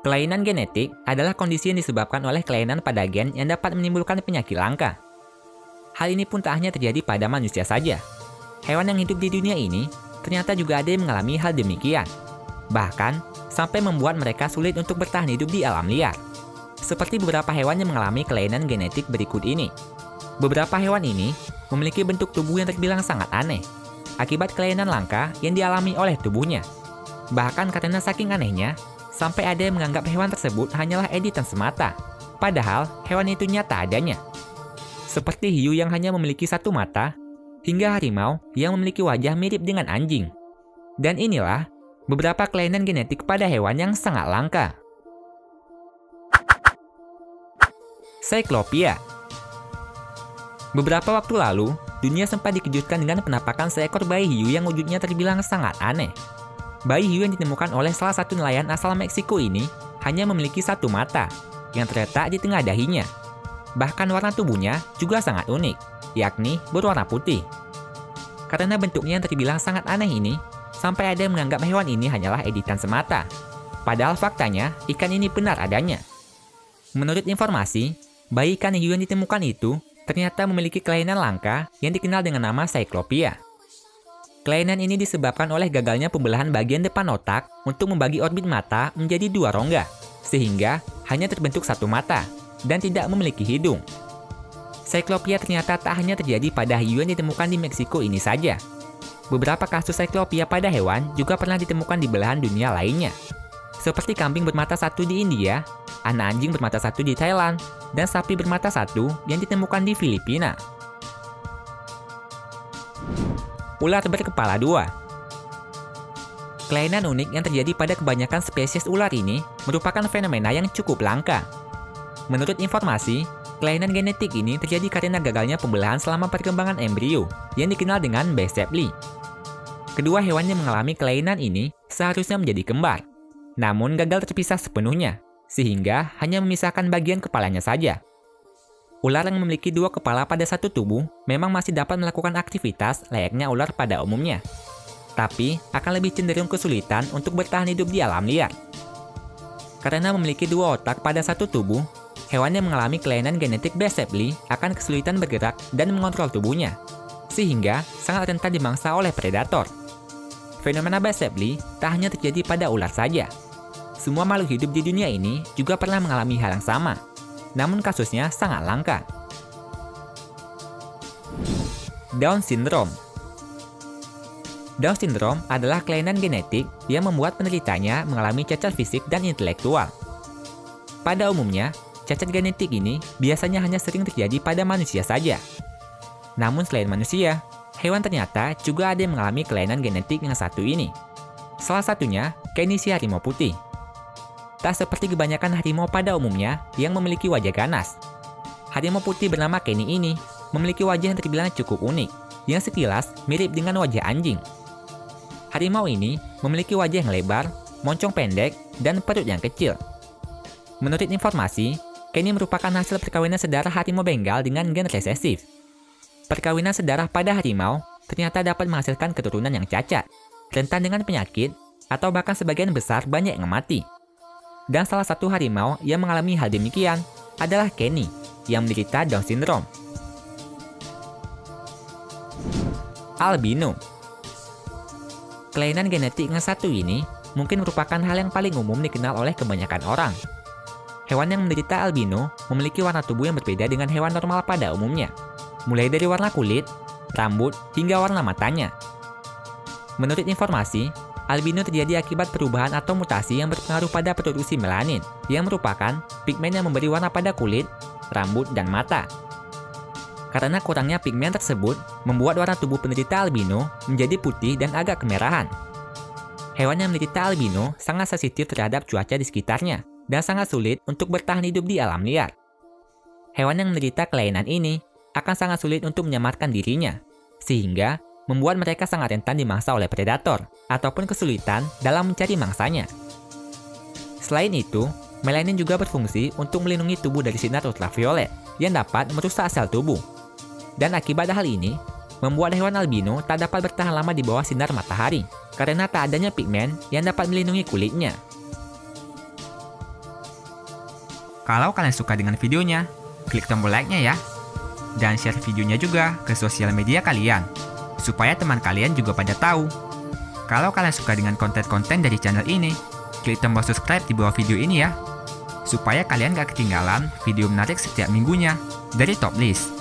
Kelainan genetik adalah kondisi yang disebabkan oleh kelainan pada gen yang dapat menimbulkan penyakit langka. Hal ini pun tak hanya terjadi pada manusia saja. Hewan yang hidup di dunia ini ternyata juga ada yang mengalami hal demikian. Bahkan, sampai membuat mereka sulit untuk bertahan hidup di alam liar. Seperti beberapa hewan yang mengalami kelainan genetik berikut ini. Beberapa hewan ini memiliki bentuk tubuh yang terbilang sangat aneh, akibat kelainan langka yang dialami oleh tubuhnya. Bahkan karena saking anehnya, sampai ada yang menganggap hewan tersebut hanyalah editan semata, padahal hewan itu nyata adanya. Seperti hiu yang hanya memiliki satu mata, hingga harimau yang memiliki wajah mirip dengan anjing. Dan inilah beberapa kelainan genetik pada hewan yang sangat langka. Cyclopia. Beberapa waktu lalu, dunia sempat dikejutkan dengan penampakan seekor bayi hiu yang wujudnya terbilang sangat aneh. Bayi hiu yang ditemukan oleh salah satu nelayan asal Meksiko ini hanya memiliki satu mata, yang terletak di tengah dahinya. Bahkan warna tubuhnya juga sangat unik, yakni berwarna putih. Karena bentuknya yang terbilang sangat aneh ini, sampai ada yang menganggap hewan ini hanyalah editan semata. Padahal faktanya, ikan ini benar adanya. Menurut informasi, bayi ikan hiu yang ditemukan itu ternyata memiliki kelainan langka yang dikenal dengan nama Cyclopia. Kelainan ini disebabkan oleh gagalnya pembelahan bagian depan otak untuk membagi orbit mata menjadi dua rongga, sehingga hanya terbentuk satu mata dan tidak memiliki hidung. Cyclopia ternyata tak hanya terjadi pada hiu yang ditemukan di Meksiko ini saja. Beberapa kasus Cyclopia pada hewan juga pernah ditemukan di belahan dunia lainnya, seperti kambing bermata satu di India, anak anjing bermata satu di Thailand, dan sapi bermata satu yang ditemukan di Filipina. Ular berkepala dua. Kelainan unik yang terjadi pada kebanyakan spesies ular ini merupakan fenomena yang cukup langka. Menurut informasi, kelainan genetik ini terjadi karena gagalnya pembelahan selama perkembangan embrio yang dikenal dengan Bicep-Lee. Kedua hewan yang mengalami kelainan ini seharusnya menjadi kembar, namun gagal terpisah sepenuhnya, sehingga hanya memisahkan bagian kepalanya saja. Ular yang memiliki dua kepala pada satu tubuh memang masih dapat melakukan aktivitas layaknya ular pada umumnya, tapi akan lebih cenderung kesulitan untuk bertahan hidup di alam liar. Karena memiliki dua otak pada satu tubuh, hewan yang mengalami kelainan genetik Bicep-Lee akan kesulitan bergerak dan mengontrol tubuhnya, sehingga sangat rentan dimangsa oleh predator. Fenomena Bicep-Lee tak hanya terjadi pada ular saja. Semua makhluk hidup di dunia ini juga pernah mengalami hal yang sama, namun kasusnya sangat langka. Down Syndrome. Down Syndrome adalah kelainan genetik yang membuat penderitanya mengalami cacat fisik dan intelektual. Pada umumnya, cacat genetik ini biasanya hanya sering terjadi pada manusia saja. Namun selain manusia, hewan ternyata juga ada yang mengalami kelainan genetik yang satu ini. Salah satunya, Kenny si harimau putih. Tak seperti kebanyakan harimau pada umumnya yang memiliki wajah ganas. Harimau putih bernama Kenny ini memiliki wajah yang terbilang cukup unik, yang sekilas mirip dengan wajah anjing. Harimau ini memiliki wajah yang lebar, moncong pendek, dan perut yang kecil. Menurut informasi, Kenny merupakan hasil perkawinan sedarah harimau Bengal dengan gen resesif. Perkawinan sedarah pada harimau ternyata dapat menghasilkan keturunan yang cacat, rentan dengan penyakit, atau bahkan sebagian besar banyak yang mati. Dan salah satu harimau yang mengalami hal demikian adalah Kenny, yang menderita Down Syndrome. Albino. Kelainan genetik yang satu ini mungkin merupakan hal yang paling umum dikenal oleh kebanyakan orang. Hewan yang menderita albino memiliki warna tubuh yang berbeda dengan hewan normal pada umumnya, mulai dari warna kulit, rambut, hingga warna matanya. Menurut informasi, albino terjadi akibat perubahan atau mutasi yang berpengaruh pada produksi melanin, yang merupakan pigmen yang memberi warna pada kulit, rambut, dan mata. Karena kurangnya pigmen tersebut, membuat warna tubuh penderita albino menjadi putih dan agak kemerahan. Hewan yang menderita albino sangat sensitif terhadap cuaca di sekitarnya, dan sangat sulit untuk bertahan hidup di alam liar. Hewan yang menderita kelainan ini akan sangat sulit untuk menyamarkan dirinya, sehingga membuat mereka sangat rentan dimangsa oleh predator, ataupun kesulitan dalam mencari mangsanya. Selain itu, melanin juga berfungsi untuk melindungi tubuh dari sinar ultraviolet, yang dapat merusak sel tubuh. Dan akibat hal ini, membuat hewan albino tak dapat bertahan lama di bawah sinar matahari, karena tak adanya pigmen yang dapat melindungi kulitnya. Kalau kalian suka dengan videonya, klik tombol like-nya ya. Dan share videonya juga ke sosial media kalian, supaya teman kalian juga pada tahu. Kalau kalian suka dengan konten-konten dari channel ini, klik tombol subscribe di bawah video ini ya, supaya kalian gak ketinggalan video menarik setiap minggunya dari Top List.